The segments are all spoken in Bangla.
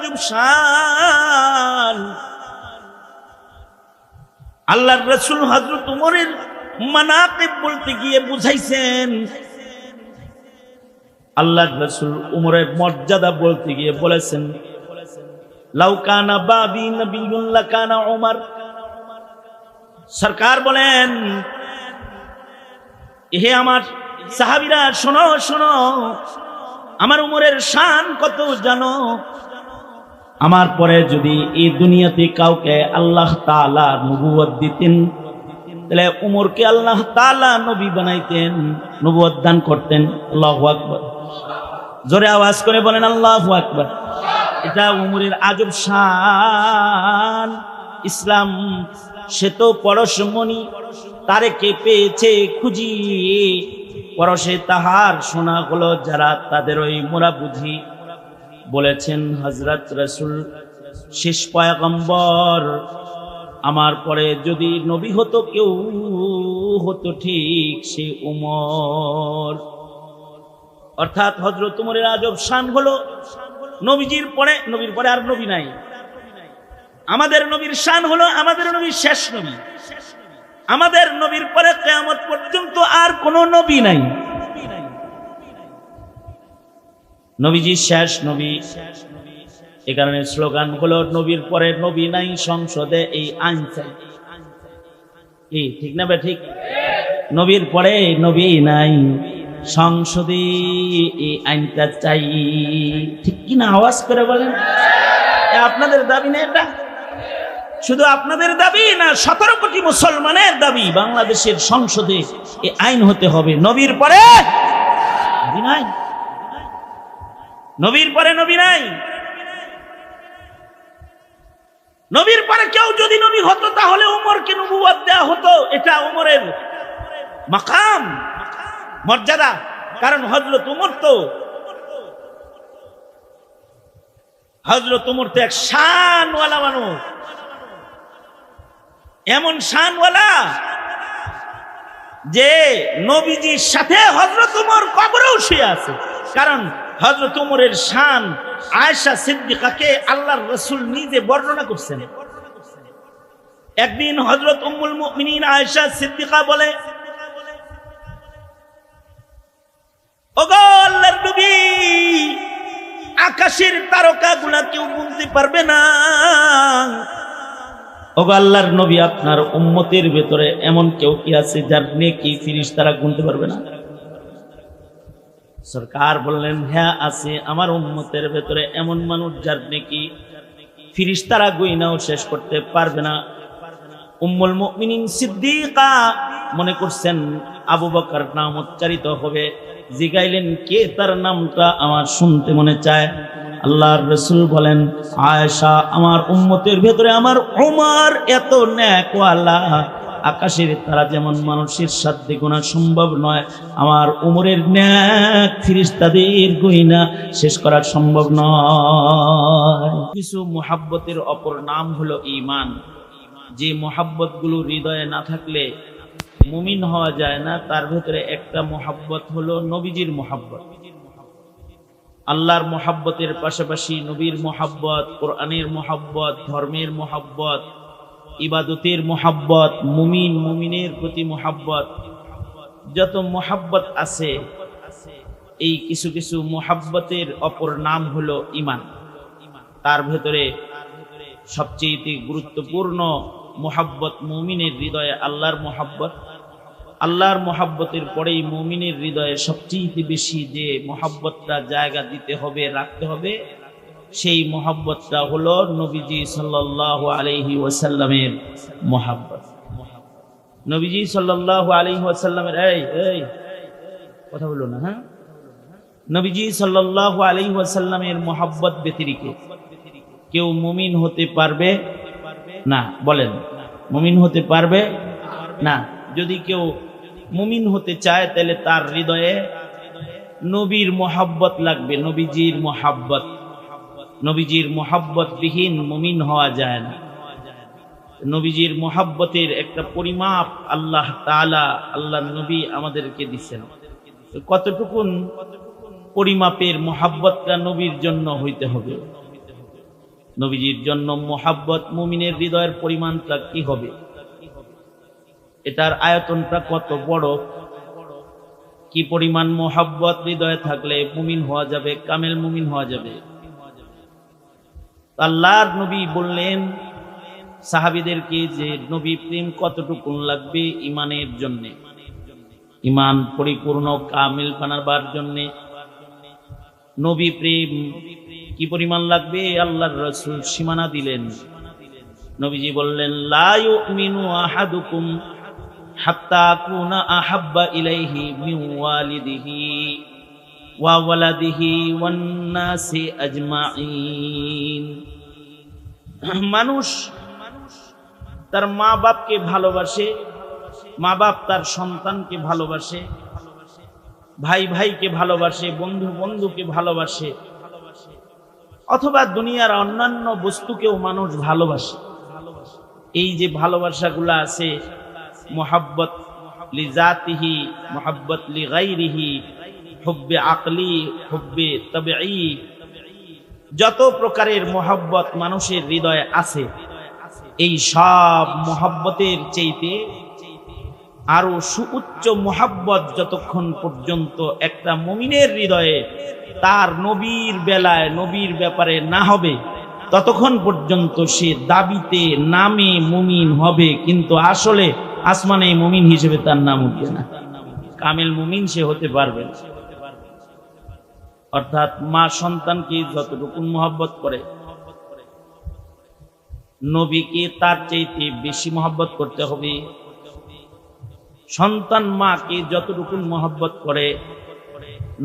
আজব শান। আল্লাহর রাসূল হযরত উমরের মানাকিব বলতে গিয়ে বুঝাইছেন, আল্লাহর রাসূল উমরের মর্যাদা বলতে গিয়ে বলেছেন, লাউ কানা বাবি নবিয়্যুন লাকানা উমর। সরকার বলেন, হে আমার সাহাবীরা শোনো শোনো, আমার উমরের শান কত জানো? আমার পরে যদি এই দুনিয়াতে কাউকে আল্লাহ তাআলা নবুয়ত দিতেন, তাহলে উমরকে আল্লাহ তাআলা নবী বানাইতেন, নবুয়ত দান করতেন। আল্লাহু আকবার। জোরে আওয়াজ করে বলেন আল্লাহু আকবার। এটা উমরের আজব শান। ইসলাম সে তো পরশমণি, তারে কে পেয়েছে খুঁজিয়ে, পরশে তাহার শোনা হলো যারা, তাদের ওই মোরা বুঝি। বলেছেন হযরত রাসূল শেষ পয়গম্বর, আমার পরে যদি নবী হতো কেউ হতো ঠিক সে উমর। অর্থাৎ হযরত উমরের আজব শান হলো নবীর পরে আর নবী নাই। আমাদের নবীর শান হলো আমাদের নবী শেষ নবী, আমাদের নবীর পরে কিয়ামত পর্যন্ত আর কোনো নবী নাই। নবীজি শেষ নবী। এই কারণে স্লোগান হলো নবীর পরে নবী নাই, সংসদে এই আইন চাই। কি ঠিক না? ঠিক। নবীর পরে নবী নাই, সংসদে এই আইনটা চাই। ঠিক কিনা? আওয়াজ করে বলেন। আপনাদের দাবি না এটা? শুধু আপনাদের দাবি না, 17 কোটি মুসলমানের দাবি, বাংলাদেশের সংসদে এই আইন হতে হবে, নবীর পরে নবী নাই, নবীর পরে নবী নাই। নবীর পরে কেউ যদি নবী হতো তাহলে উমরকে নবুয়ত দেয়া হতো। এটা উমরের মাকাম, মর্যাদা। কারণ হযরত উমর তো এক শানওয়ালা মানুষ, এমন শানওয়ালা যে নবীজির সাথে হযরত উমর কবরেও শুয়ে আছে। কারণ হযরত উমরের শান আয়েশা সিদ্দিকাকে আল্লাহর রাসূল নিজে বর্ণনা করছেন। একদিন হযরত উম্মুল মুমিনিন আয়েশা সিদ্দিকা বলে, ওগো আল্লাহর নবী, আকাশের তারকাগুলা কেউ গুনতে পারবে না। ওগো আল্লাহর নবী, আপনার উম্মতের ভেতরে এমন কেউ কি আছে যার নেকি ফেরেশতারা গুনতে পারবে না? সরকার বললেন, হ্যাঁ আছে, আমার উম্মতের ভেতরে এমন মানুষ যার নেকি ফেরেশতারা গুনাও শেষ করতে পারবে না। উম্মুল মুমিনিন সিদ্দিকা মনে করছেন আবু বকর নাম উচ্চারিত হবে, জিগাইলেন কে তার নামটা আমার শুনতে মনে চায়। আল্লাহর রাসূল বলেন, আয়েশা, আমার উম্মতের ভেতরে আমার উমর এত নেকওয়ালা, আকাশের তারা যেমন মানুষের সাধ্যে গোনা সম্ভব নয়, আমার উমরের নেক ফেরেশতাদের গয়না শেষ করা সম্ভব নয়। কিছু মুহাব্বতের অপর নাম হলো ঈমান। যে মুহাব্বত গুলো হৃদয়ে না থাকলে মুমিন হওয়া যায় না, তার ভেতরে একটা মুহাব্বত হলো নবীজির মুহাব্বত। আল্লাহর মুহাব্বতের পাশাপাশি নবীর মুহাব্বত, কোরআনের মুহাব্বত, ধর্মের মুহাব্বত, ইবাদতের মুহাব্বত, মুমিনের প্রতি মুহাব্বত, যত মুহাব্বত আছে, এই কিছু কিছু মুহাব্বতের অপর নাম হলো ঈমান। তার ভেতরে সবচেয়ে গুরুত্বপূর্ণ মুহাব্বত মুমিনের হৃদয়ে আল্লাহর মুহাব্বত। আল্লাহর মুহাব্বতের পরেই মুমিনের হৃদয়ে সবচেয়ে বেশি যে মুহাব্বতটা জায়গা দিতে হবে, রাখতে হবে, সেই মুহাব্বতটা হলো নবীজি সাল্লাল্লাহু আলাইহি ওয়াসাল্লামের মুহাব্বত। নবীজি সাল্লাল্লাহু আলাইহি ওয়াসাল্লামের এই কথা বলো না, হ্যাঁ, নবীজি সাল্লাল্লাহু আলাইহি ওয়াসাল্লামের মুহাব্বত ব্যতিরেকে কেউ মুমিন হতে পারবে না। বলেন, মুমিন হতে পারবে না। যদি কেউ মুমিন হতে চায় তাহলে তার হৃদয়ে নবীর মুহাব্বত লাগবে, নবীজির মুহাব্বত। নবীজির মুহাব্বত বিহীন মুমিন হওয়া যায় না। নবীজির মুহাব্বতের একটা পরিমাপ আল্লাহ তাআলা, আল্লাহ নবী আমাদেরকে দিচ্ছেন। কতটুকুন পরিমাপের মুহাব্বতটা নবীর জন্য হইতে হবে। নবীজির জন্য মোহাব্বত মুমিনের হৃদয়ের পরিমাণটা কি হবে, এটার আয়তনটা কত বড়, কি পরিমাণ মোহাব্বত হৃদয়ে থাকলে মুমিন হওয়া যাবে, কামেল মুমিন হওয়া যাবে। আল্লাহর নবী বললেন সাহাবীদেরকে যে নবী প্রেম কতটুকু লাগবে ইমানের জন্য, ইমান পরিপূর্ণ কামিল বানাবার জন্য নবী প্রেম কি পরিমাণ লাগবে আল্লাহর রাসূল সীমানা দিলেন। নবীজি বললেন লা ইউমিনু আহাদুকুম হাত্তা আকুনা আহাব্বা ইলাইহি মিন ওয়ালিদিহি ওয়া ওয়ালাদিহি ওয়ান নাসি আজমাইন। মানুষ তার মা বাপকে ভালোবাসে, মা বাপ তার সন্তানকে ভালোবাসে, ভাই ভাইকে ভালোবাসে, বন্ধু বন্ধুকে ভালোবাসে, অথবা দুনিয়ার অন্যান্য বস্তুকেও মানুষ ভালোবাসে। এই যে ভালোবাসাগুলো আছে, মুহাব্বত লিজাতিহি, মুহাব্বত লিগাইরিহি, হুব্বে আকলি, হুব্বে তাবিঈ, যত প্রকারের মুহাব্বত মানুষের হৃদয়ে আছে, এই সব মুহাব্বতের চাইতে আরো সুউচ্চ মুহাব্বত যতক্ষণ পর্যন্ত একটা মুমিনের হৃদয়ে তার নবীর বেলায় নবীর ব্যাপারে না হবে, ততক্ষণ পর্যন্ত সে দাবিতে নামে মুমিন হবে, কিন্তু আসলে আসমানে মুমিন হিসেবে তার নাম উঠবে না, কামেল মুমিন সে হতে পারবে না। অর্থাৎ মা সন্তানকে যতটুকু মুহাব্বত করে, নবীকে তার চাইতে বেশি মুহাব্বত করতে হবে। সন্তান মাকে যতটুকু মুহাব্বত করে,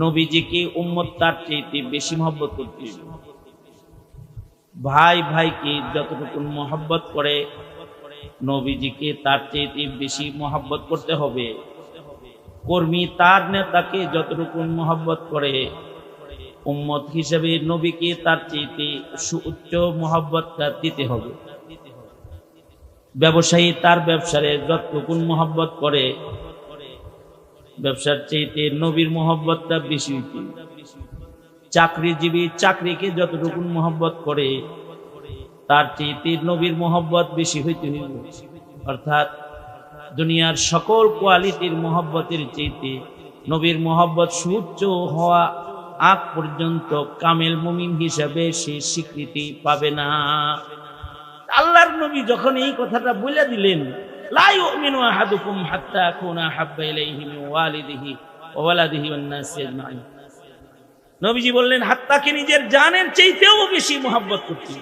নবীজিকে উম্মত তার চাইতে বেশি মুহাব্বত করতে হবে। ভাই ভাইকে যতটুকু মুহাব্বত করে, নবীজিকে তার চাইতে বেশি মুহাব্বত করতে হবে। কর্মী তার নেতাকে যতটুকু মুহাব্বত করে, উম্মত হিসেবে নবীকে তার চাইতে সুউচ্চ মুহাব্বতটা দিতে হবে। ব্যবসায়ী তার ব্যবসারে যতটুকু মুহাব্বত করে, ব্যবসার চাইতে নবীর মুহাব্বতটা বেশি হইতে। চাকরিজীবী চাকরিকে যতটুকু মুহাব্বত করে, তার চাইতে নবীর মুহাব্বত বেশি হইতে হইবে। অর্থাৎ দুনিয়ার সকল কোয়ালিটির মুহাব্বতের চাইতে নবীর মুহাব্বত সুউচ্চ হওয়া আগ পর্যন্ত কামেল মুমিন হিসাবে সে স্বীকৃতি পাবে না। আল্লাহর নবী যখন এই কথাটা বলে দিলেন, লা ইউমিনু আহাদুকুম হাত্তা আকুনা হাব্বা ইলাইহি মিন ওয়ালিদিহি ওয়া ওয়ালাদিহি ওয়ান নাসি আজমাইন, নবীজি বললেন হাত্তাকে নিজের জানের চাইতেও বেশি মুহাব্বত করতে।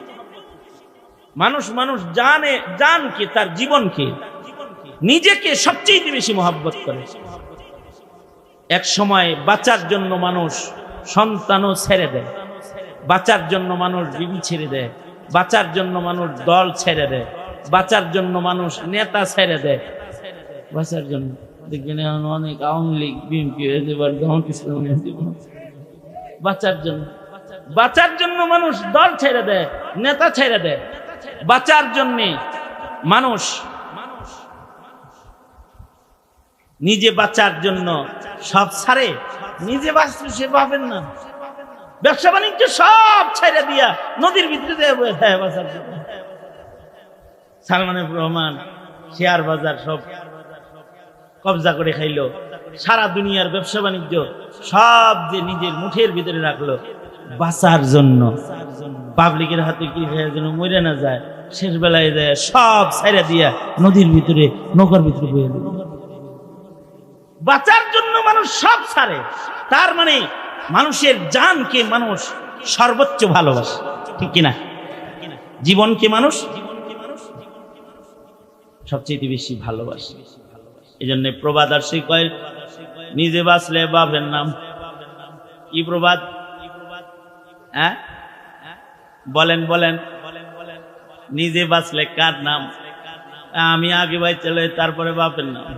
মানুষ জানকে, তার জীবনকে, নিজেকে সবচেয়ে বেশি মুহাব্বত করে। এক সময় বাঁচার জন্য মানুষ সন্তানও ছেড়ে দেয়, বাঁচার জন্য মানুষ বিবি ছেড়ে দেয়, বাঁচার জন্য মানুষ দল ছেড়ে দেয়, বাঁচার জন্য মানুষ নেতা ছেড়ে দেয়। বাঁচার জন্য দেখবেন অনেক আওয়ামী লীগ, বিএনপি, বাঁচার জন্য মানুষ দল ছেড়ে দেয়, নেতা ছেড়ে দেয়। বাঁচার জন্য মানুষ নিজে বাঁচার জন্য সব ছাড়ে, নিজে বাঁচতে সে পাবেন না। ব্যবসা বাণিজ্য সব ছেড়ে দিয়া নদীর ভিতরে বাঁচার জন্য। সালমান রহমান শেয়ার বাজার সব কবজা করে খাইলো, সারা দুনিয়ার ব্যবসা বাণিজ্য সব যে নিজের মুঠের ভিতরে রাখলো বাঁচার জন্য, পাবলিকের হাতে কি যেন মরে না যায়, শেষ বেলায় যায় সব ছেড়ে দিয়া নদীর ভিতরে, নৌকার ভিতরে বয়ে দিল। বাঁচার জন্য মানুষ সব ছাড়ে, তার মানে মানুষের জানকে মানুষ সর্বোচ্চ ভালোবাসে, ঠিক কিনা? জীবনকে মানুষ সবচেয়ে বেশি ভালোবাসে। এই জন্য প্রবাদ আসে, কয় নিজে বাঁচলে বাপের নাম। কি প্রবাদ? হ্যাঁ বলেন, নিজে বাঁচলে কার নাম? আমি আগে ভাই চলে তারপরে বাপের নাম।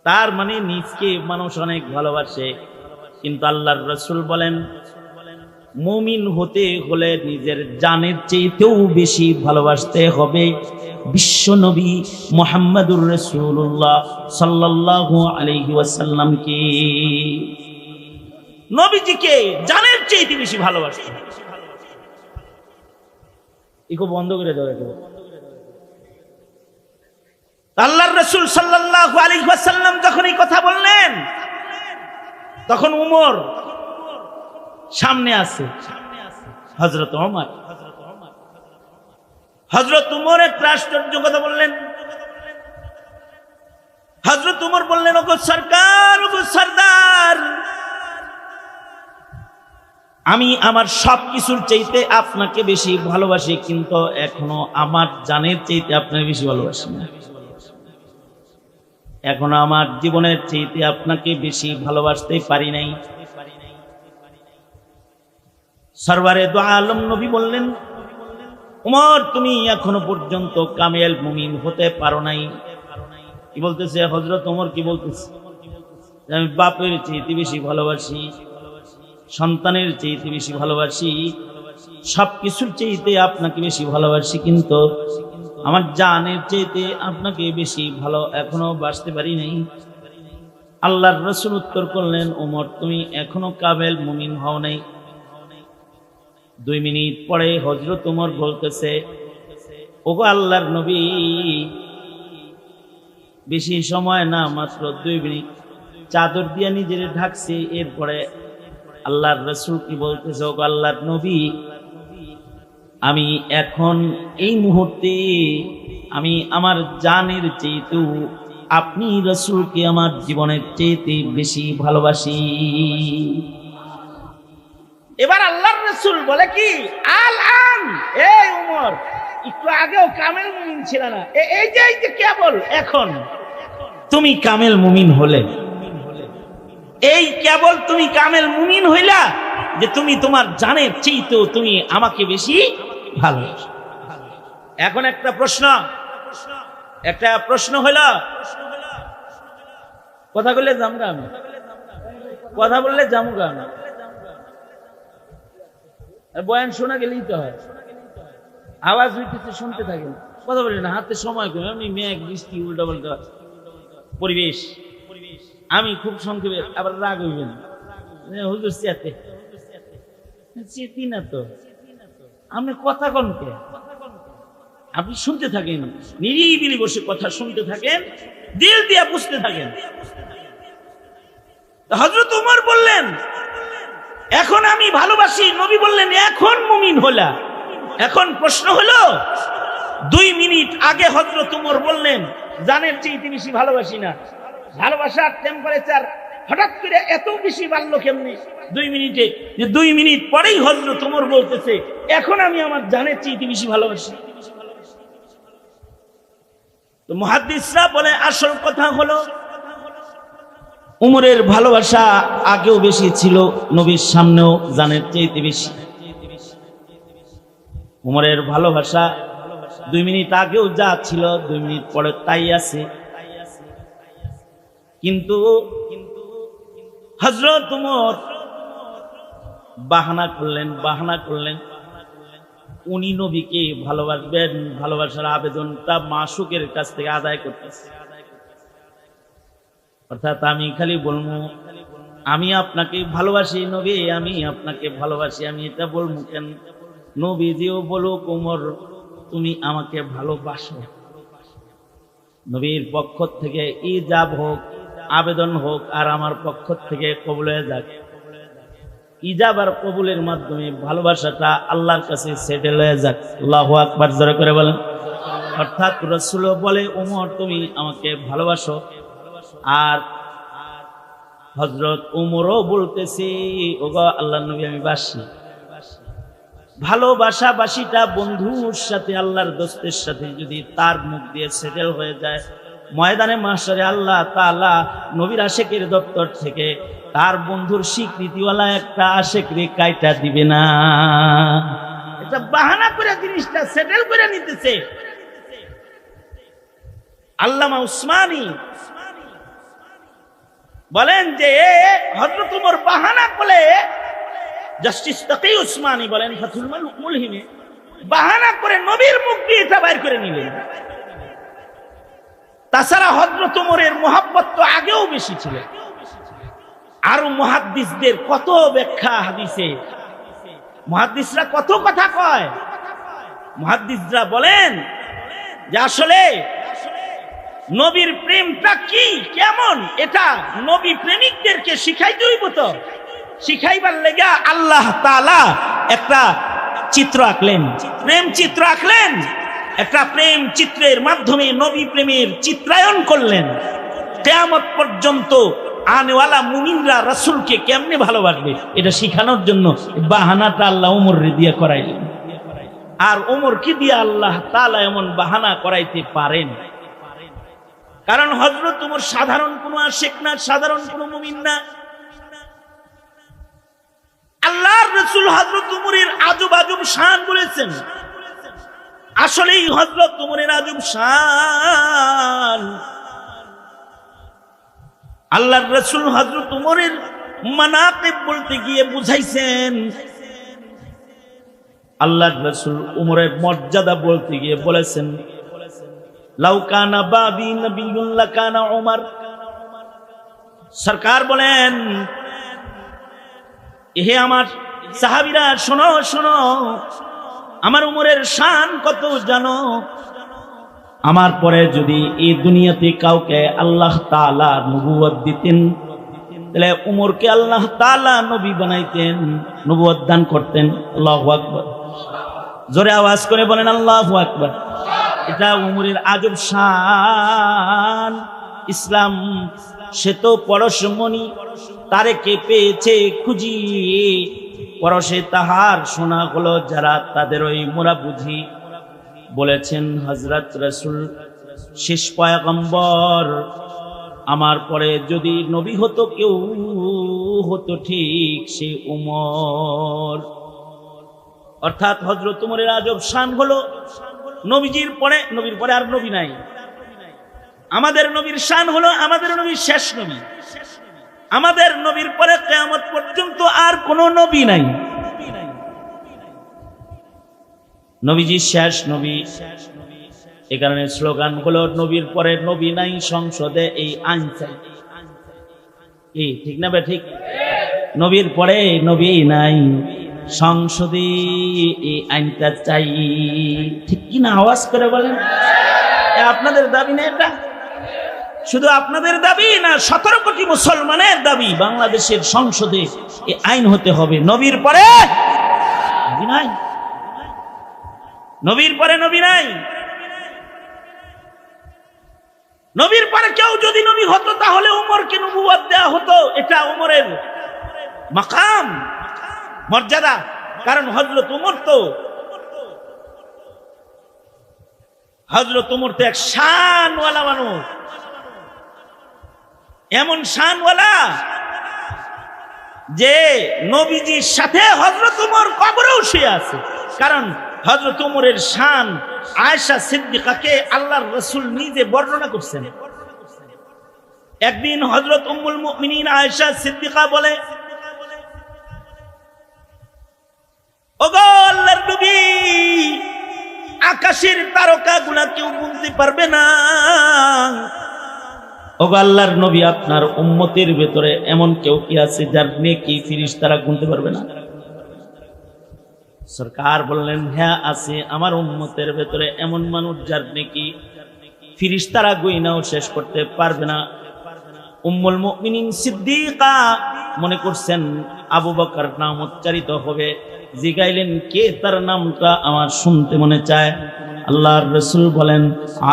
তার মানে নিজকে মানুষ অনেক ভালোবাসে, কিন্তু আল্লাহর রাসূল বলেন মুমিন হতে হলে নিজের জানের চেয়েও বেশি ভালোবাসতে হবে বিশ্ব নবী মুহাম্মদুর রাসূলুল্লাহ সাল্লাল্লাহু আলাইহি ওয়াসাল্লামকে। নবীজিকে জানের চেয়ে বেশি ভালোবাসতে। ইকো বন্ধ করে দাও একেবারে। আল্লাহর রাসূল সাল্লাল্লাহু আলাইহি ওয়াসাল্লাম যখন এই কথা বললেন, তখন উমর সামনে আছে, হযরত ওমর। হযরত উমর একটা আশ্চর্য কথা বললেন। হযরত উমর বললেন, ওগো সরকার, ওগো সরদার, আমি আমার সবকিছুর চাইতে আপনাকে বেশি ভালোবাসি, কিন্তু এখনো আমার জানের চাইতে আপনাকে বেশি ভালোবাসি না। এখনো আমার জীবনের চাইতে আপনাকে বেশি ভালোবাসতে পারি নাই। সরওয়ারে দু আলম নবী বললেন, উমর, তুমি এখনো পর্যন্ত কামেল মুমিন হতে পারো নাই। কি বলতেছে হযরত ওমর? কি বলতেছে? আমি বাপের চাইতে বেশি ভালোবাসি, সন্তানের চাইতে বেশি ভালোবাসি, সবকিছুর চাইতে আপনাকে বেশি ভালোবাসি, কিন্তু আমার জানের চাইতে আপনাকে বেশি ভালো এখনো বাসতে পারি নাই। আল্লাহর রাসূল উত্তর করলেন, ওমর, তুমি এখনো কামেল মুমিন হও নাই। 2 মিনিট পরে হযরত ওমর বলতেছে, ওগো আল্লাহর নবী, বেশি সময় না, মাত্র 2 মিনিট। চাদর দিয়ে নিজের ঢাকছে। এরপরে আল্লাহর রাসূল কি বলতেছে, ওগো আল্লাহর নবী, আমি এখন এই মুহূর্তে আমি আমার জানের চাইতে আপনি রাসূলকে আমার জীবনের চাইতে বেশি ভালোবাসি। এবার আল্লাহর রাসূল বলে কি, আল আন, এই উমর, একটু আগেও কামেল মুমিন ছিল না, এই যে কেবল এখন তুমি কামেল মুমিন হলে। এই কেবল তুমি কামেল মুমিন হইলা যে তুমি তোমার জানের চাইতেও তুমি আমাকে বেশি ভালোবাসো। এখন একটা প্রশ্ন হলো, কথা বললে জামগা, আমি কথা বললে জামগা না, বয়ান শোনা গেলেই তো হয়, আওয়াজ হইতেছে শুনতে থাকেন, কথা বলি না, হাতে সময় করি, আমি মেঘ বৃষ্টি উল্টা পাল্টা পরিবেশ, আমি খুব সংক্ষেপে, আবার রাগ হইবেন হুজুর চেতি না তো, আপনি কথা কনকে, আপনি শুনতে থাকেন, নিরিবিলি বসে কথা শুনতে থাকেন, দিল দিয়ে বুঝতে থাকেন। হযরত ওমর বললেন, এখন আমি ভালোবাসি। নবী বললেন, এখন মুমিন হলা। এখন প্রশ্ন হলো, 2 মিনিট আগে হযরত ওমর বললেন, জানের চাইতে বেশি ভালোবাসি না। ভালোবাসার টেম্পারেচার হঠাৎ করে এত বেশি বাড়লো কেমনি 2 মিনিটে? যে 2 মিনিট পরেই হযরত ওমর বলতেছে, এখন আমি আমার জানের চাইতে বেশি ভালোবাসি। তো মুহাদ্দিসরা বলে, আসল কথা হলো উমরের ভালোবাসা আগেও বেশি ছিল, নবীর সামনেও জানের চাইতে বেশি। উমরের ভালোবাসা 2 মিনিট আগেও যা ছিল, 2 মিনিট পরে তাই আছে। কিন্তু হযরত উমর বাহানা করলেন, উনি নবীকে ভালোবাসবেন, ভালোবাসার আবেদনটা মাসুকের কাছ থেকে আদায় করতেছে। অর্থাৎ আমি খালি বলবো, আমি আপনাকে ভালোবাসি নবী, আমি আপনাকে ভালোবাসি, আমি এটা বলবো কেন? নবীজিও বলুক, ওমর তুমি আমাকে ভালোবাসো। নবীর পক্ষ থেকে ইজাব হোক, আবেদন হোক, আর আমার পক্ষ থেকে কবুল হয়ে যাক। ইজাব আর কবুলের মাধ্যমে ভালোবাসাটা আল্লাহর কাছে সেটেল হয়ে যাক। আল্লাহু আকবার, জোরে করে বলেন। অর্থাৎ রাসূল বলে, ওমর তুমি আমাকে ভালোবাসো, আর হযরত ওমরও বলতেছি, ওগো আল্লাহর নবী আমি বাসি। ভালোবাসা বাসিটা বন্ধুর সাথে, আল্লাহর দোস্তের সাথে যদি তার মুখ দিয়ে সেটেল হয়ে যায়, ময়দানে মাহশরে আল্লাহ তাআলা নবীর আশেকের দপ্তর থেকে তার বন্ধুর স্বীকৃতিওয়ালা একটা আশেকরে কাইটা দিবে না। এটা বাহানা করে জিনিসটা সেটেল করে নিতেছে। আল্লামা উসমানী বলেন যে হযরত ওমর বাহানা করে, জাস্টিস তাকি উসমানী বলেন ফাতুল মুলহিমে, বাহানা করে নবীর মুখ দিয়ে এটা বাইর করে নিলেন। তাছাড়া হযরত ওমরের মুহাব্বত তো আগেও বেশি ছিল। আরো মুহাদ্দিসদের কত ব্যাখ্যা হাদিসে, মুহাদ্দিসরা কত কথা কয়। মুহাদ্দিসরা বলেন যে আসলে নবীর প্রেমটা কি, কেমন, এটা নবী প্রেমিকদেরকে শিখাইতে হইব। তো শিখাইবার লেগা আল্লাহ তাআলা একটা চিত্র আঁকলেন, প্রেম চিত্র আঁকলেন। একটা প্রেম চিত্রের মাধ্যমে নবী প্রেমের চিত্রায়ন করলেন। কিয়ামত পর্যন্ত আনেওয়ালা মুমিনরা রাসূলকে কেমনে ভালোবাসবে এটা শিখানোর জন্য বাহানাটা আল্লাহ ওমর দিয়ে করাইলেন। আর ওমর কি দিয়ে আল্লাহ তাআলা এমন বাহানা করাইতে পারেন? কারণ হযরত ওমর সাধারণ কোনো আশিক না, সাধারণ কোনো মুমিন না। আল্লাহর রাসূল হযরত ওমরের আজব আজব শান বলেছেন। আসলেই হযরত ওমরের আজব শান। আল্লাহর রাসূল হযরত ওমরের মানাকিব বলতে গিয়ে বুঝাইছেন, আল্লাহর রাসূল ওমরের মর্যাদা বলতে গিয়ে বলেছেন, লাউ কানা বাদি নবিয়্যুন লাকানা ওমর। সরকার বলেন, হে আমার সাহাবীরা শোনো শোনো, আমার ওমরের শান কত জানো? আমার পরে যদি এই দুনিয়াতে কাউকে আল্লাহ তাআলা নবুয়ত দিতেন, তাহলে ওমরকে আল্লাহ তাআলা নবী বানাইতেন, নবুয়ত দান করতেন। আল্লাহু আকবার। জোরে আওয়াজ করে বলেন আল্লাহু আকবার। এটা ওমরের আজব শান। ইসলাম সে তো পরশমণি, তারে কে পেয়েছে খুঁজিয়ে, পরশে তাহার শোনা হলো যারা, তাদের ওই মোরা বুঝি। বলেছেন হযরত রাসূল শেষ পয়গম্বর, আমার পরে যদি নবী হতো কেউ, হতো ঠিক সে ওমর। অর্থাৎ হযরত ওমরের আজব শান হলো নবীজির পরে, নবীর পরে আর নবী নাই। আমাদের নবীর শান হলো আমাদের নবী শেষ নবী। আমাদের নবীর পরে কিয়ামত পর্যন্ত আর কোনো নবী নাই। নবীজি শেষ নবী। এই কারণে স্লোগান হলো নবীর পরে নবী নাই, সংসদে এই আইন চাই। এই ঠিক না? ঠিক। নবীর পরে নবী নাই, সংসদে এই আইনটা চাই। ঠিক কি না? আওয়াজ করে বলেন। আপনাদের দাবি না এটা? শুধু আপনাদের দাবি না, 17 কোটি মুসলমানের দাবি বাংলাদেশের সংসদে এই আইন হতে হবে, নবীর পরে নবী নাই। নবীর পরে নবী নাই। নবীর পরে কেউ যদি নবী হতো তাহলে ওমরকে নবুয়ত দেয়া হতো। এটা ওমরের মাকাম, মর্যাদা। কারণ হযরত ওমর তো এক শানওয়ালা মানুষ, এমন শানওয়ালা যে নবীজির সাথে হযরত ওমর কবরেও শুয়ে আছে। কারণ হযরত ওমরের শান আয়েশা সিদ্দিকাকে আল্লাহর রাসূল নিজে বর্ণনা করছেন। একদিন হযরত উম্মুল মুমিনিন আয়েশা সিদ্দিকা বলে, ওগো আল্লাহর নবী, আকাশের তারকাগুলা কেউ গুনতে পারবে না। ওগো আল্লাহর নবী, আপনার উম্মতের ভেতরে এমন কেউ কি আছে যার নেকি ফেরেশতারা গুনতে পারবে না? সরকার বললেন, হ্যাঁ আছে, আমার উম্মতের ভেতরে এমন মানুষ যার নেকি ফেরেশতারা গুনাও শেষ করতে পারবে না। উম্মুল মুমিনিন সিদ্দিকা মনে করছেন আবু বকর নাম উচ্চারিত হবে। জিগাইলেন, কে তার নামটা আমার শুনতে মনে চায়। আল্লাহর রাসূল বলেন,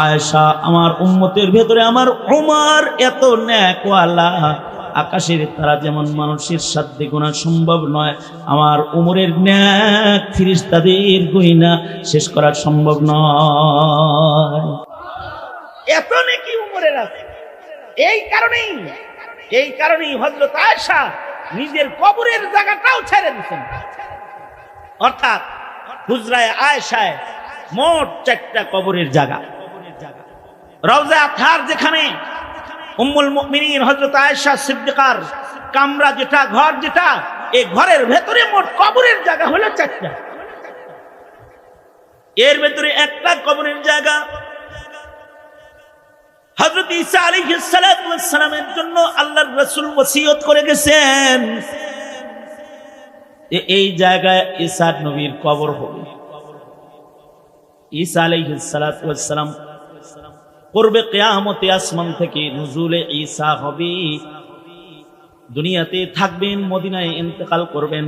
আয়েশা, আমার উম্মতের ভেতরে আমার ওমর এত নেকওয়ালা, আকাশের তারা যেমন মানুষের সাথে গোনা সম্ভব নয়, আমার ওমরের নেক ফেরেশতাদের গয়না শেষ করা সম্ভব নয়। এত নেকি ওমরের আছে। এই কারণেই হযরত আয়েশা নিজের কবরের জায়গাটাও ছেড়ে দিয়েছেন। অর্থাৎ হুজরায়ে আয়েশায় মোট 4টা কবরের জায়গা। রওজা আতহার যেখানে উম্মুল মুমিনিন হযরত আয়েশা সিদ্দিকার কামরা যেটা, ঘর যেটা, এই ঘরের ভেতরে মোট কবরের জায়গা হলো 4টা। এর ভেতরে একটা কবরের জায়গা হযরত ঈসা আলাইহিস সালাতু ওয়াস সালামের জন্য আল্লাহর রাসূল ওসিয়ত করে গেছেন, এই জায়গায় ঈসা নবীর কবর হবে। ঈসা আলাইহিস সালাতু ওয়াস সালাম পূর্বে কিয়ামতে আসমান থেকে নুজুলে ঈসা হবে, দুনিয়াতে থাকবেন, মদিনায় ইন্তেকাল করবেন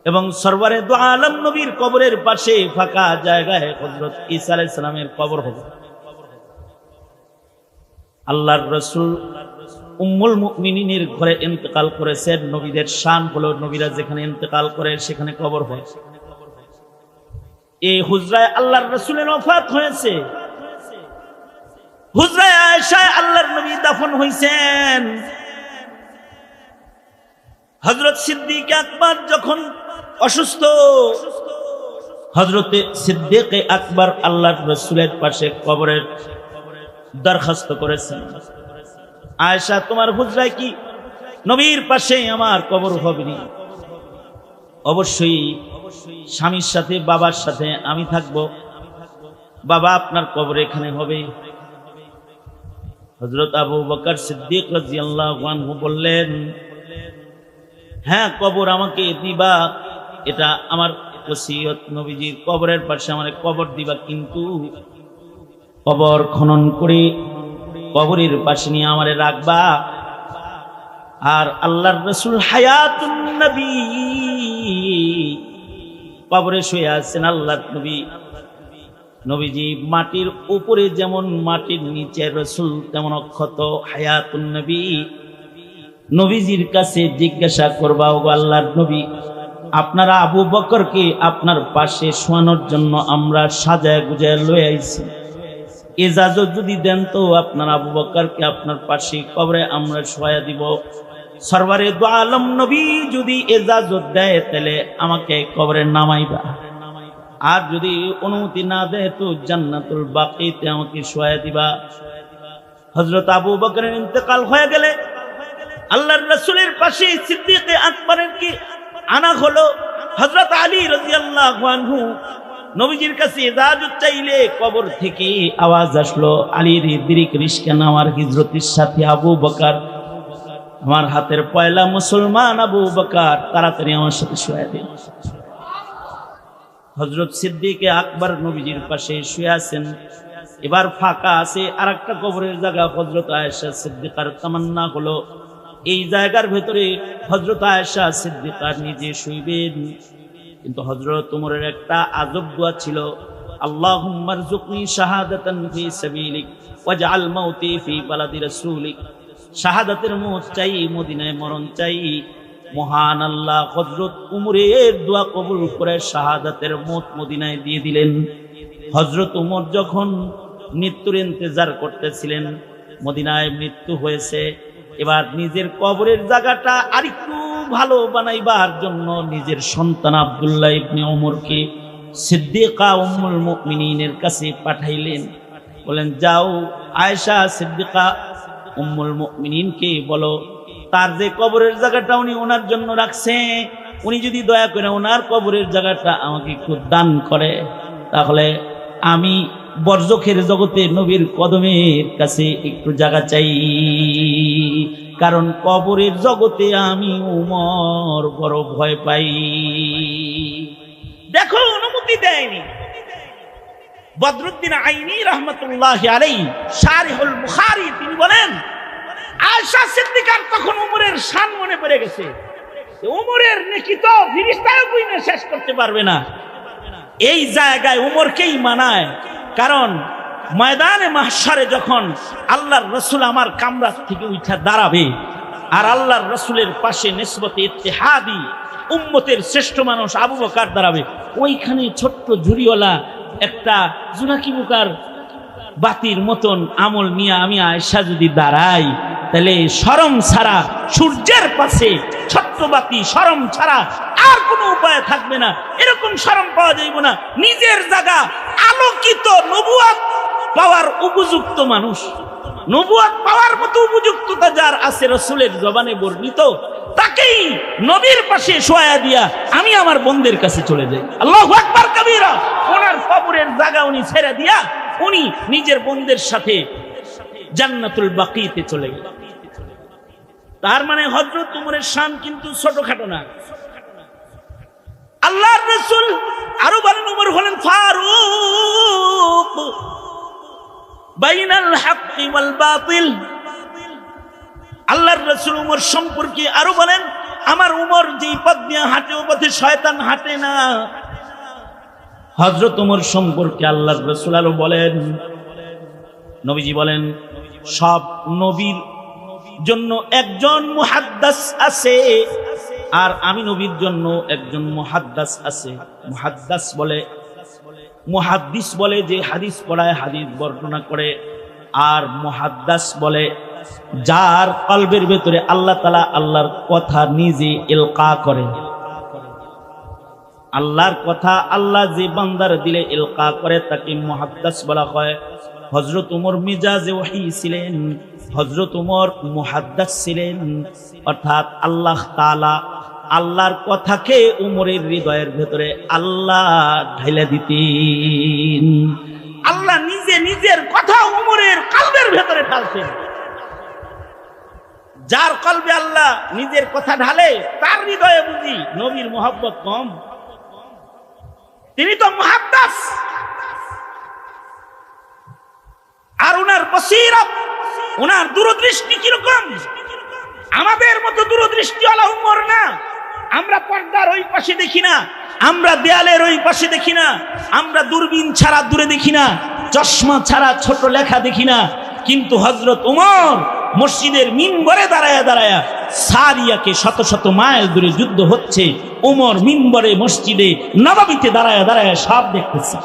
এবং সরওয়ারে দু আলম নবীর কবরের পাশে ফাঁকা জায়গায় হযরত ঈসা আলাইহিস সালামের কবর হবে। আল্লাহর রাসূল উম্মুল মুমিনিনের ঘরে ইন্তেকাল করেছেন। নবীদের শান হলো নবীরা যেখানে ইন্তেকাল করে সেখানে কবর হয়। এই হুজরায় আল্লাহর রাসূলের ওফাত হয়েছে, হুজরায় আয়েশায় আল্লাহর নবী দাফন হয়েছেন। হযরত সিদ্দিক আকবর যখন অসুস্থ, হযরতে সিদ্দিক আকবর আল্লাহর রাসূলের পাশে কবরের দরখাস্ত করেছেন, আয়েশা তোমার হুজরায় কি নবীর পাশে আমার কবর হবে না? অবশ্যই স্বামীর সাথে বাবার সাথে আমি থাকব, বাবা আপনার কবর এখানে হবে। হযরত আবু বকর সিদ্দিক রাদিয়াল্লাহু আনহু বললেন, হ্যাঁ কবর আমাকে দিবা, এটা আমার ওসিয়ত, নবীজির কবরের পাশে আমার কবর দিবা, কিন্তু কবর খনন করে কবরের পাশে নিয়ে আমারে রাখবা। আর আল্লাহর রাসূল হায়াতুন নবী কবরে শুয়ে আছেন। আল্লাহর নবী, নবীজি মাটির উপরে যেমন মাটির নিচে রাসূল তেমন অক্ষত হায়াতুন নবী। নবীজির কাছে জিজ্ঞাসা করবা, ও আল্লাহর নবী, আপনারা আবু বকরকে আপনার পাশে শোয়ানোর জন্য আমরা সাজায় গুজায় লয়ে আইছি, ইজাজত যদি দেন তো আপনার আবু বকরকে আপনার পাশে কবরে আমরা শোয়া দিব। সরওয়ারে দু আলম নবী যদি ইজাজত দেয় তাহলে আমাকে কবরে নামাইবা, আর যদি অনুমতি না দেয় তো জান্নাতুল বাকিতে আমাকে শোয়া দিবা। হযরত আবু বকরের ইন্তেকাল হয়ে গেলে আল্লাহর রাসূলের পাশে সিদ্দিক আকবরের কি আনা হলো। হযরত আলী রাদিয়াল্লাহু আনহু নবীজির কাছে ইজাজত চাইলে কবর থেকে আওয়াজ আসলো, আলীর দিরিক রিশকে নামার হিজরতের সাথে আবু বকর, আমার হাতের পয়লা মুসলমান আবু বকর, তাড়াতাড়ি আমার সাথে শুয়ে দিন। হযরত সিদ্দিক আকবর নবীজির পাশে শুয়ে আছেন, এবার ফাঁকা আছে আরেকটা কবরের জায়গা। হযরত আয়েশা সিদ্দিকার তামান্না হলো এই জায়গার ভেতরে হযরত আয়েশা সিদ্দিকা নিজে শুইবেন, কিন্তু হযরত ওমরের একটা আজব দোয়া ছিল, আল্লাহুম্মা রযুকনি শাহাদাতান ফি সাবিলিক ওয়াজআল মাউতি ফি বালাদি রাসূলিক। শাহাদাতের মওত চাই, মদিনায় মরণ চাই। মহান আল্লাহ হযরত ওমরের দোয়া কবুল করে শাহাদাতের মওত মদিনায় দিয়ে দিলেন। হযরত ওমর যখন মৃত্যুর ইন্তজার করতেছিলেন, মদিনায় মৃত্যু হয়েছে, এবার নিজের কবরের জায়গাটা আরেকটু ভালো বানাইবার জন্য নিজের সন্তান আব্দুল্লাহ ইবনে ওমরকে সিদ্দিকা উম্মুল মুমিনিনের কাছে পাঠাইলেন। বলেন, যাও আয়েশা সিদ্দিকা উম্মুল মুমিনিনকে বলো তার যে কবরের জায়গাটা উনি ওনার জন্য রাখছে, উনি যদি দয়া করে ওনার কবরের জায়গাটা আমাকে একটু দান করে, তাহলে আমি বরজখের জগতে নবীর কদমের কাছে একটু জায়গা চাই, কারণ কবরের জগতে আমি উমর বড় ভয় পাই। দেখো অনুমতি দেয়নি। বদরুদ্দিন আইনি রহমতুল্লাহ আলাইহি শারিহুল বুখারী তিনি বলেন, আয়েশা সিদ্দিকার তখন উমরের শান মনে পড়ে গেছে। উমরের নেকি তো ফেরেশতাও কইনে শেষ করতে পারবে না। এই জায়গায় উমরকেই মানায়, কারণ ময়দানে মাহশারে যখন আল্লাহর রাসূল আমার কামরা থেকে উঠা দাঁড়াবে আর আল্লাহর রাসূলের পাশে নিসবতে ইত্তেহাদি উম্মতের শ্রেষ্ঠ মানুষ আবু বকর দাঁড়াবে, ওইখানে ছোট্ট ঝুরিওয়ালা একটা জোনাকি মুকার বাতির মতন আমল নিয়ে আমি আয়েশা যদি দাঁড়াই, তাহলে শরম ছাড়া সূর্যের পাশে ছোট্ট বাতি শরম ছাড়া আর কোনো উপায় থাকবে না। এরকম শরম পাওয়া যাইব না। নিজের জায়গা আলোকিত নবুয়ত পাওয়ার উপযুক্ত মানুষ, নবুয়ত পাওয়ার মতো উপযুক্ততা যার আছে রাসূলের জবানে বর্ণিত, তাকেই নবীর পাশে শোয়া দিয়া আমি আমার বন্ধের কাছে চলে যাই। আল্লাহু আকবার কবীরা। ওনার কবরের জায়গা উনি ছেড়ে দিয়া উনি নিজের বন্ধের সাথে জান্নাতুল বাকিতে চলে গেলেন। তার মানে হযরত উমরের শান কিন্তু ছোটখাটো না। আল্লাহর রাসূল আরো বলেন, উমর হলেন ফারুক। বাইনাল হাক্কি ওয়াল বাতিল। আল্লাহর রাসূল উমর সম্পর্কে আরো বলেন, আমার উমর যেই পথ দিয়ে হাঁটে ও পথে শয়তান হাঁটে না। হযরত উমর সম্পর্কে আল্লাহর রাসূল আরো বলেন, নবীজি বলেন, সব নবীর জন্য একজন মুহাদ্দিস আছে, আর আমি নবীর জন্য একজন মুহাদ্দিস আছে। মুহাদ্দিস বলে যে হাদিস পড়ায়, হাদিস বর্ণনা করে, আর মুহাদ্দিস বলে যার কলবের ভেতরে আল্লাহ তাআলা আল্লাহর কথা নিজে ইলকা করে। আল্লাহর কথা আল্লাহ যে বান্দার দিলে ইলকা করে তাকে মুহাদ্দিস বলা হয়। হযরত উমর মিজাজে ওহী ছিলেন, হযরত উমর মুহাদ্দিস ছিলেন, অর্থাৎ আল্লাহ তাআলা আল্লাহর কথাকে উমরের হৃদয়ের ভেতরে আল্লাহ ঢাইলা দিতেন। আল্লাহ নিজে নিজের কথা উমরের কলবের ভেতরে ঢালতেন। যার কলবে আল্লাহ নিজের কথা ঢালে তার হৃদয়ে বুঝি নবীর মহব্বত কম? তিনি তো মুহাদ্দিস। আর উনার বসীরত, উনার দূরদৃষ্টি কিরকম? আমাদের মতো দূরদৃষ্টিওয়ালা উমর না। আমরা পর্দার ওই পাশে দেখি না, আমরা দেয়ালের ওই পাশে দেখি না, আমরা দূরবীন ছাড়া দূরে দেখি না, চশমা ছাড়া ছোট লেখা দেখি না। কিন্তু হযরত উমর মসজিদের মিম্বরে দাঁড়ায়া দাঁড়ায়া, সারিয়াকে শত শত মাইল দূরে যুদ্ধ হচ্ছে, উমর মিম্বরে মসজিদে নববীতে দাঁড়ায়া দাঁড়ায়া সব দেখতেছে।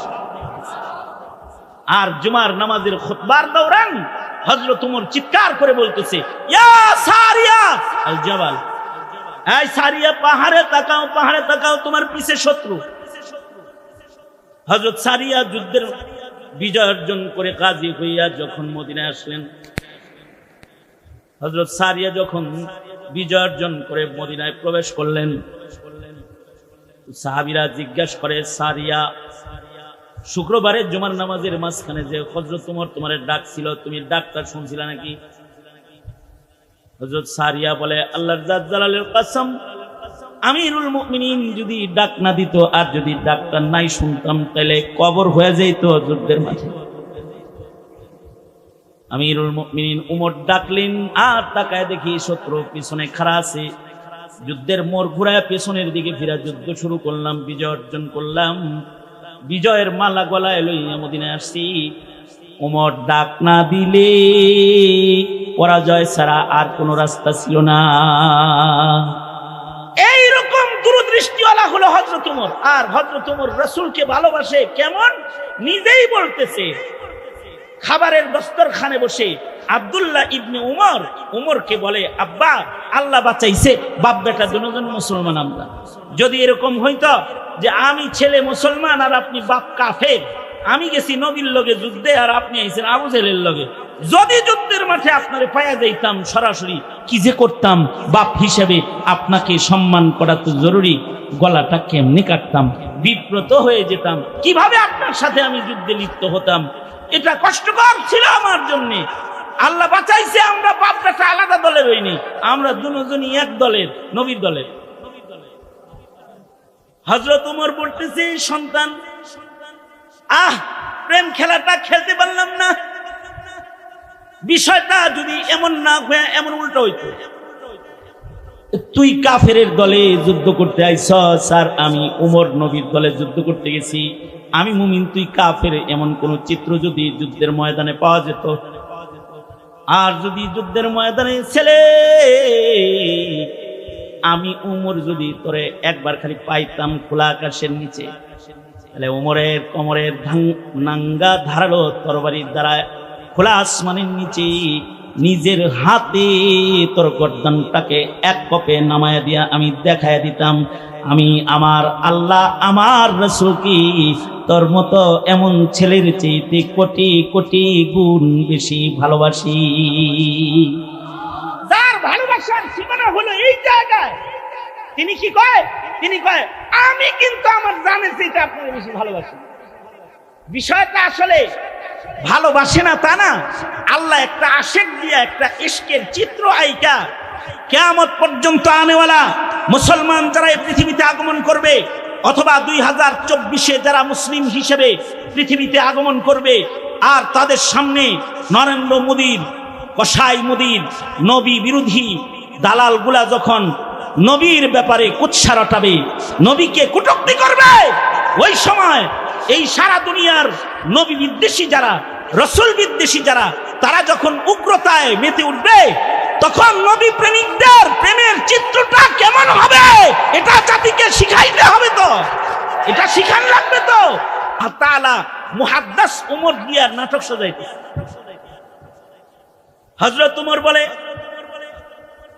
আর জুমার নামাজের খুতবার দৌরান হযরত উমর চিৎকার করে বলতেছে, ইয়া সারিয়া আল জাবাল, এই সারিয়া পাহাড়ে তাকাও, পাহাড়ে তাকাও, তোমার পিছে শত্রু। হযরত সারিয়া যুদ্ধের বিজয় অর্জন করে গাজী হইয়া যখন মদিনায় আসলেন, হযরত সারিয়া যখন বিজয় অর্জন করে মদিনায় প্রবেশ করলেন, সাহাবীরা জিজ্ঞাসা করে, সারিয়া, শুক্রবারে জুমার নামাজের মাঝখানে যে হযরত উমর তোমার ডাক ছিল, তুমি ডাকটা শুনছিলে নাকি? হযরত সারিয়া বলে, আল্লাহর জাত জালালের কসম, আমিরুল মুমিনিন যদি ডাক না দিত আর যদি ডাকটা নাই শুনতাম তাহলে কবর হয়ে যেত যুদ্ধের মাঝে। আমিরুল মুমিনিন উমর ডাকলেন, আর তাকায় দেখি শত্রু পিছনে খাড়া আছে। যুদ্ধের মোড় ঘুরায় পেছনের দিকে ফিরা যুদ্ধ শুরু করলাম, বিজয় অর্জন করলাম, বিজয়ের মালা গলায় লইয়া মদিনায় আসছি। উমর ডাক না দিলে পরাজয় ছাড়া আর কোন রাস্তা ছিল না। এইরকম দূরদৃষ্টিওয়ালা হলো হযরত উমর। আর হযরত উমর রাসূলকে ভালোবাসে কেমন? নিজেই বলতেছে, খাবারের দস্তরখানে বসে আব্দুল্লাহ ইবনে উমর উমরকে বলে, আব্বা, আল্লাহ বাঁচাইছে, বাপ বেটা দুজন মুসলমান। আমরা যদি এরকম হইতো যে আমি ছেলে মুসলমান আর আপনি বাপ কাফের, আমি গেছি নবীর লগে যুদ্ধে আর আপনি আইছেন আবু জেহেলের লগে, যদি যুদ্ধের মাঠে আপনারে পায়া যাইতাম সরাসরি কি যে করতাম, বাপ হিসেবে আপনাকে সম্মান করা তো জরুরি, গলাটা কেমনে কাটতাম, বিব্রত হয়ে যেতাম, কিভাবে আপনার সাথে আমি যুদ্ধে লিপ্ত হতাম, এটা কষ্টকর ছিল আমার জন্য। আল্লাহ বাঁচাইছে, আমরা বাপ বেটা আলাদা দলের হইনি, আমরা দুজনই এক দলের, নবীর দলের। হযরত উমর বলতেছে, সন্তান, প্রেম খেলাটা খেলতে পারলাম না। বিষয়টা যদি এমন না হয়ে এমন উল্টো হইতো, তুই কাফেরের দলে যুদ্ধ করতে আইছস আর আমি উমর নবীর দলে যুদ্ধ করতে গেছি, আমি মুমিন তুই কাফের, এমন কোন চিত্র যদি যুদ্ধের ময়দানে পাওয়া যেত, আর যদি যুদ্ধের ময়দানে ছেলে আমি উমর যদি তোরে একবার খালি পাইতাম খোলা আকাশের নিচে, তাহলে উমরের কোমরের নাঙ্গা ধারালো তরবারির দ্বারা খোলা আসমানের নিচে নিজের হাতে তোর গর্দানটাকে এক কপে নামায়া দিয়া আমি দেখায় দিতাম, আমি আমার আল্লাহ আমার রাসূলকে তোর মতো এমন ছেলের চাইতে কোটি কোটি গুণ বেশি ভালোবাসি। যার ভালোবাসার সীমানা হলো এই জায়গায়, তিনি কি কয়? তিনি কয়, আমি কিন্তু আমার জানের চাইতে আপনাকে বেশি ভালোবাসি। বিষয়টা আসলে ভালোবাসে না তা না, আল্লাহ একটা আশেক দিয়া একটা ইশকের চিত্র আইকা কিয়ামত পর্যন্ত আনেওয়ালা মুসলমান যারা এই পৃথিবীতে আগমন করবে, অথবা 2024-এ যারা মুসলিম হিসেবে পৃথিবীতে আগমন করবে, আর তাদের সামনে নরেন্দ্র মোদীর, কসাই মোদীর নবী বিরোধী দালালগুলা যখন নবীর ব্যাপারে কুৎসা রটাবে, নবীকে কটূক্তি করবে, ওই সময় এই সারা দুনিয়ার নবী বিদ্বেষী যারা, রসুল বিদ্বেষী যারা, তারা যখন উগ্রতায় মেতে উঠবে, তখন নবী প্রেমিকদের প্রেমের চিত্রটা কেমন হবে এটা জাতিকে শিখাইতে হবে। তো এটা শিখান লাগবে। তো তাআলা মুহাদ্দিস উমর দিয়া নাটক সাজাইতে, হযরত উমর বলে,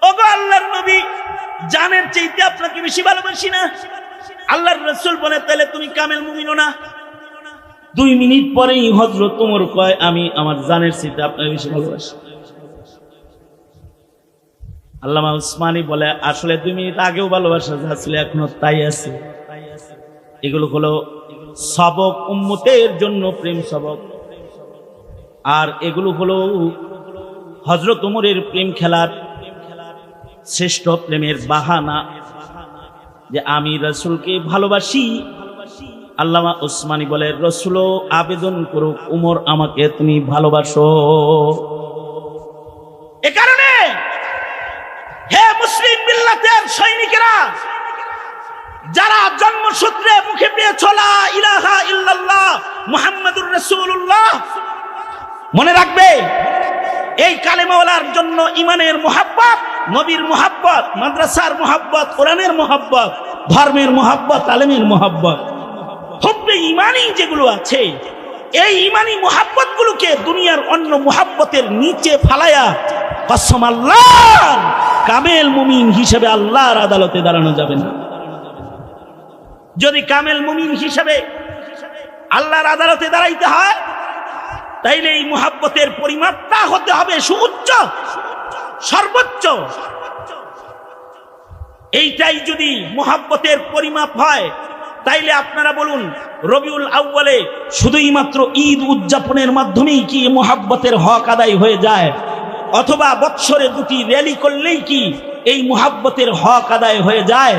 ওগো আল্লাহর নবী, জানের চাইতে আপনাকে বেশি ভালোবাসি না। আল্লাহর রাসূল বলে, তাহলে তুমি কামেল মুমিনও না। 2 মিনিট পরেই হযরত উমর কয়, আমি আমার জানের চাইতে আপনাকে বেশি ভালোবাসি। আল্লামা উসমানী বলে, আসলে 2 মিনিট আগেও ভালোবাসা ছিল, এখনো তাই আছে। এগুলো হলো সবক, উম্মতের জন্য প্রেম সবক। আর এগুলো হলো হযরত উমরের প্রেম খেলার শ্রেষ্ঠ প্রেমের বাহানা, যে আমি রাসূলকে ভালোবাসি। আল্লামা উসমানী বলে, রাসূলও আবেদন করুক, উমর আমাকে তুমি ভালোবাসো। এ কারণে হে মুসলিম মিল্লাতের সৈনিকেরা, যারা জন্মসূত্রে মুখে পেয়েছ লা ইলাহা ইল্লাল্লাহ মুহাম্মাদুর রাসূলুল্লাহ, মনে রাখবে এই কালেমাওয়ালার জন্য ইমানের মুহাব্বত, নবীর মুহাব্বত, মাদ্রাসার মুহাব্বত, কোরআনের মুহাব্বত, ধর্মের মুহাব্বত, আলেমের মুহাব্বত, হুব্বে ঈমানি যেগুলো আছে, এই ঈমানি মুহাব্বত গুলোকে দুনিয়ার অন্য মুহাব্বতের নিচে ফালায়া কসম আল্লাহ, কামেল মুমিন হিসেবে আল্লাহর আদালতে দাঁড়ানো যাবে না। যদি কামেল মুমিন হিসেবে আল্লাহর আদালতে দাঁড়াইতে হয়, তাইলে এই মুহাব্বতের পরিমাপটা হতে হবে সুউচ্চ, সর্বোচ্চ। এইটাই যদি মুহাব্বতের পরিমাপ হয়, তাইলে আপনারা বলুন, রবিউল আউয়ালে শুধুই মাত্র ঈদ উদযাপনের মাধ্যমেই কি মুহাব্বতের হক আদায় হয়ে যায়? অথবা বৎসরে 2টি র্যালি করলেই কি এই মুহাব্বতের হক আদায় হয়ে যায়?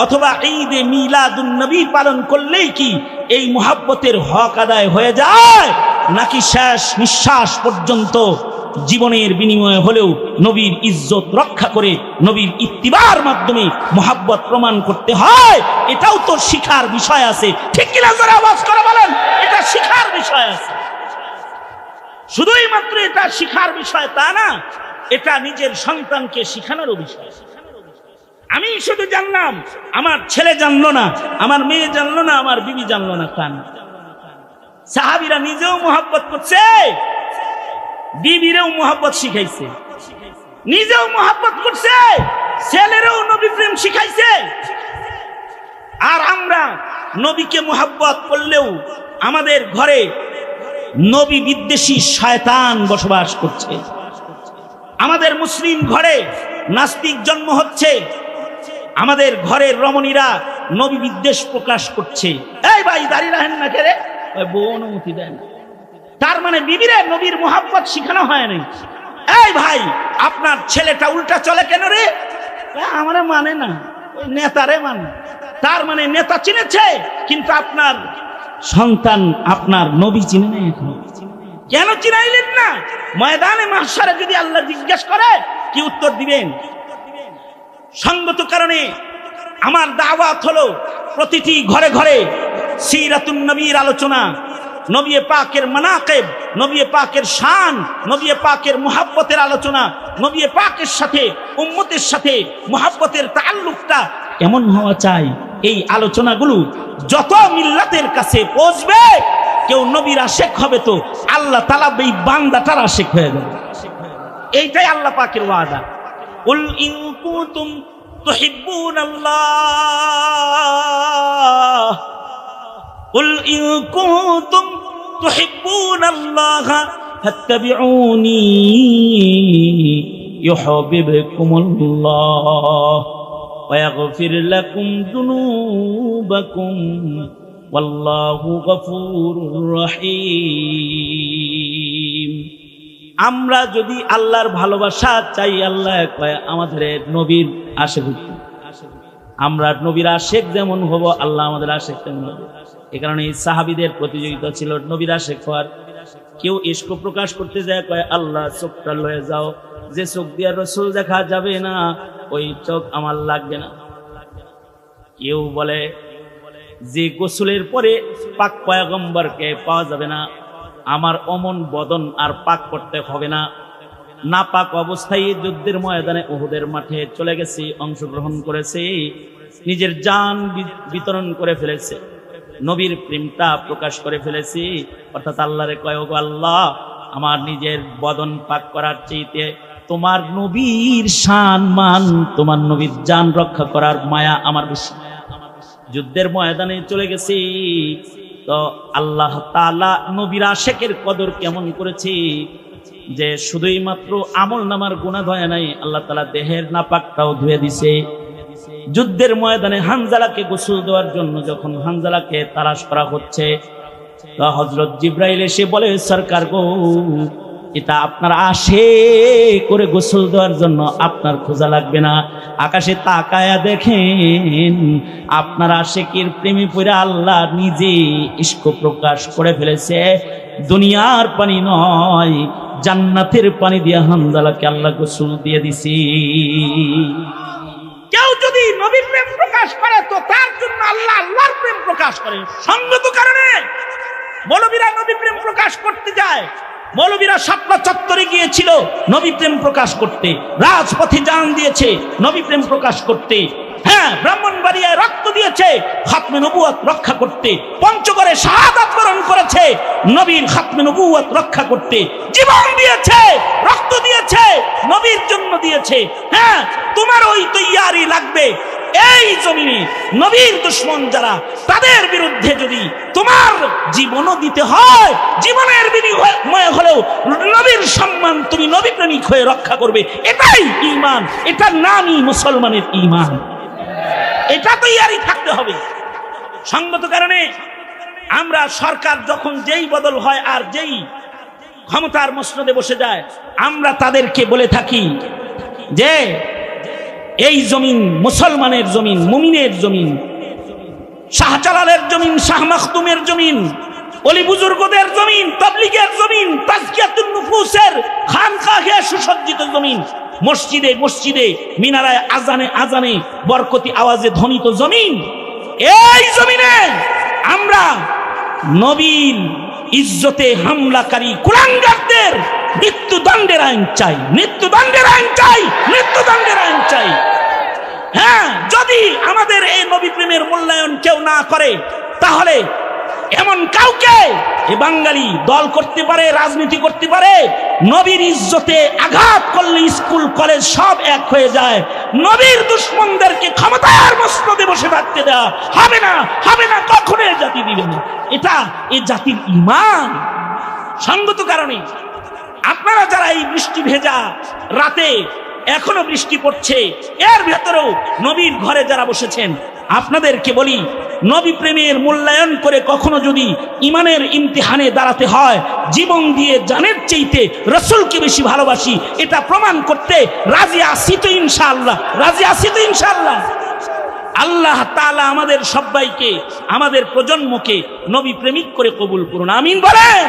অথবা ঈদে মিলাদুন নবী পালন করলেই কি এই মুহাব্বতের হক আদায় হয়ে যায়? নাকি শেষ নিঃশ্বাস পর্যন্ত জীবনের বিনিময়ে হলেও নবীর ইজ্জত রক্ষা করে নবীর ইত্তিবার মাধ্যমে মুহাব্বত প্রমাণ করতে হয়? এটাও তো শিখার বিষয় আছে, ঠিক কিনা? জোরে আওয়াজ করে বলেন, এটা শিখার বিষয় আছে। শুধুই মাত্র এটা শিখার বিষয় তা না, এটা নিজের সন্তানকে শিখানোরও বিষয়। আমি শুধু জানলাম, আমার ছেলে জানলো না, আমার মেয়ে জানলো না, আমার বিবি জানলো না, তা না। সাহাবীরা নিজেও মুহাব্বত করছে, বিবিরেও মুহাব্বত শিখাইছে, নিজেও মুহাব্বত করছে, ছেলেরও নবী প্রেম শিখাইছে। আর আমরা নবীকে মুহাব্বত করলেও আমাদের ঘরে নবী বিদ্বেষী শয়তান বসবাস করছে। আমাদের মুসলিম ঘরে নাস্তিক জন্ম হচ্ছে, আমাদের ঘরের রমণীরা নবী বিদ্বেষ প্রকাশ করছে। এই ভাই দাঁড়িয়ে রাখেন না, কে রে, বউ অনুমতি দেন। তার মানে বিবিরে নবীর মুহাব্বত শিখানো হয় নাই। এই ভাই, আপনার ছেলেটা উল্টা চলে কেন রে? আমারে মানে না, ওই নেতারে মানে। তার মানে নেতা চিনেছে, কিন্তু আপনার সন্তান আপনার নবী চিনে না। এখন কেন চিনাইলেন না? ময়দানে মাহশারে যদি আল্লাহ জিজ্ঞেস করে, কি উত্তর দিবেন? সঙ্গত কারণে আমার দাওয়াত হলো প্রতিটি ঘরে ঘরে সিরাতুন নবীর আলোচনা, নবী পাকের মানাকিব, নবী পাকের শান, নবী পাকের মুহাব্বতের আলোচনা, নবী পাকের সাথে উম্মতের সাথে মুহাব্বতের তাআল্লুকটা কেমন হওয়া চাই। এই আলোচনাগুলো যত মিল্লাতের কাছে পৌঁছবে, কেউ নবীর আশিক হবে তো আল্লাহ তাআলা এই বান্দাটার আশিক হয়ে যাবে। এইটাই আল্লাহ পাকের ওয়াদা। কুল ইন কুনতুম তুহিব্বুনাল্লাহ, কুল ইন কুনতুম তুহিব্বুনাল্লাহ ফাত্তাবিউনি ইউহিব্বুকুমুল্লাহ ওয়া ইয়াগফির লাকুম যুনুবাকুম ওয়াল্লাহু গফুরুর রহিম। আমরা যদি আল্লাহর ভালোবাসা চাই, আল্লাহ কয় আমাদের নবীর আশিক। আমরা নবীর আশেক যেমন হব, আল্লাহ আমাদের আশেক তেমন হবে। এ কারণে এই সাহাবীদের প্রতিযোগিতা ছিল নবীর আশেক হওয়ার। কেউ ইশক প্রকাশ করতে যায়, কয় আল্লাহ চোখটা লয়ে যাও, যে চোখ দিয়ে রসুল দেখা যাবে না ওই চোখ আমার লাগবে না। কেউ বলে যে গোসলের পরে পাক পয়গম্বরকে পাওয়া যাবে না, আমার অমন বদন আর পাক করতে হবে না। নাপাক অবস্থায় যুদ্ধের ময়দানে উহুদের মাঠে চলে গেছে, অংশগ্রহণ করেছে, নিজের জান বিতরণ করে ফেলেছে, নবীর প্রেমটা প্রকাশ করে ফেলেছি। অর্থাৎ আল্লাহরে কয়, ওগো আল্লাহ, আমার নিজের বদন পাক করার চাইতে তোমার নবীর শান মান, তোমার নবীর জান রক্ষা করার মায়া আমার বেশি। যুদ্ধের ময়দানে চলে গেছি তো আল্লাহ তাআলা নবীর আশেকের কদর কেমন করেছি যে শুধুই মাত্র আমল নামার গুনাহ ধোয়া নাই, আল্লাহ তাআলা দেহের নাপাকটাও ধুয়ে দিছে। যুদ্ধের ময়দানে হানজালাকে গোসল দেওয়ার জন্য যখন হানজালাকে তালাশ করা হচ্ছে, তো হযরত জিবরাইল এসে বলে, সরকার গো, এটা আপনার আশে করে গোসল দেওয়ার জন্য আপনার খোঁজা লাগবে না। আকাশে তাকায়া দেখেন, আপনার আশেকের প্রেমে পড়ে আল্লাহ নিজে ইশক প্রকাশ করে ফেলেছে। দুনিয়ার পানি নয়, জান্নাতের পানি দিয়ে হানজালাকে আল্লাহ গোসল দিয়ে দিছি। কেউ যদি নবীর প্রেম প্রকাশ করে তো তার জন্য আল্লাহ আল্লাহর প্রেম প্রকাশ করে। সঙ্গত কারণে মৌলবীরা নবী প্রেম প্রকাশ করতে যায়। মৌলবীরা শাপলা চত্বরে গিয়েছিল নবী প্রেম প্রকাশ করতে, রাজপথে জান দিয়েছে নবী প্রেম প্রকাশ করতে, হ্যাঁ, ব্রাহ্মণবাড়িয়ায় রক্ত দিয়েছে খাতমে নবুয়ত রক্ষা করতে, পঞ্চগড়ে শাহাদাত বরণ করেছে নবীর খাতমে নবুয়ত রক্ষা করতে, জীবন দিয়েছে, রক্ত দিয়েছে, নবীর জন্য দিয়েছে। হ্যাঁ, তোমার ওই তৈয়ারি লাগবে। এই জমিনে নবীর দুশমন যারা, তাদের বিরুদ্ধে যদি তোমার জীবনও দিতে হয়, জীবনের বিনিময়ে হলেও নবীর সম্মান তুমি নবী প্রেমিক হয়ে রক্ষা করবে। এটাই ঈমান, এটার নামই মুসলমানের ঈমান। এটা তৈয়ারি থাকতে হবে। সঙ্গত কারণে আমরা সরকার যখন যেই বদল হয় আর যেই ক্ষমতার মসনদে বসে যায়, আমরা তাদেরকে বলে থাকি যে এই জমিন মুসলমানের জমিন, মুমিনের জমিন, শাহজালালের জমিন, শাহ মাখদুমের জমিন, ওলি বুজুর্গদের জমিন, তাবলীগের জমিন, তাজকিয়াতুন নুফুসের খানকাহে সুসজ্জিত জমিন, মসজিদে মসজিদে মিনারায় আজানে আজানে বরকতি আওয়াজে ধ্বনিত জমিন। এই জমিনে আমরা নবীর ইজ্জতে হামলাকারী কুলাঙ্গারদের মৃত্যুদণ্ডের আইন চাই, মৃত্যুদণ্ডের আইন চাই, মৃত্যুদণ্ডের আইন চাই। হ্যাঁ, যদি আমাদের এই নবী প্রেমের মূল্যায়ন কেউ না করে, তাহলে এমন কাউকে এ বাঙালি দল করতে পারে, রাজনীতি করতে পারে, নবীর ইজ্জতে আঘাত করলে স্কুল কলেজ সব এক হয়ে যায়। নবীর দুশমনদেরকে ক্ষমতার মসনদে বসে থাকতে দেওয়া হবে না, হবে না, কখনো এ জাতি দিবে না। এটা এ জাতির ঈমান। সঙ্গত কারণে আপনারা যারা এই বৃষ্টি ভেজা রাতে এখনো বৃষ্টি পড়ছে, এর ভেতরেও নবীর ঘরে যারা বসেছেন, আপনাদেরকে বলি, নবী প্রেমের মূল্যায়ন করে কখনো যদি ইমানের ইমতিহানে দাঁড়াতে হয়, জীবন দিয়ে জানের চাইতে রাসূলকে বেশি ভালোবাসি, এটা প্রমাণ করতে রাজি আছি তো ইনশাআল্লাহ, রাজি আছি তো ইনশাআল্লাহ। আল্লাহ তাআলা আমাদের সবাইকে, আমাদের প্রজন্মকে নবী প্রেমিক করে কবুল করুন, আমিন বলেন।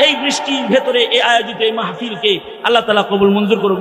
এই বৃষ্টির ভেতরে এই আয়োজিত এই মাহফিলকে আল্লাহ তাআলা কবুল মঞ্জুর করুন।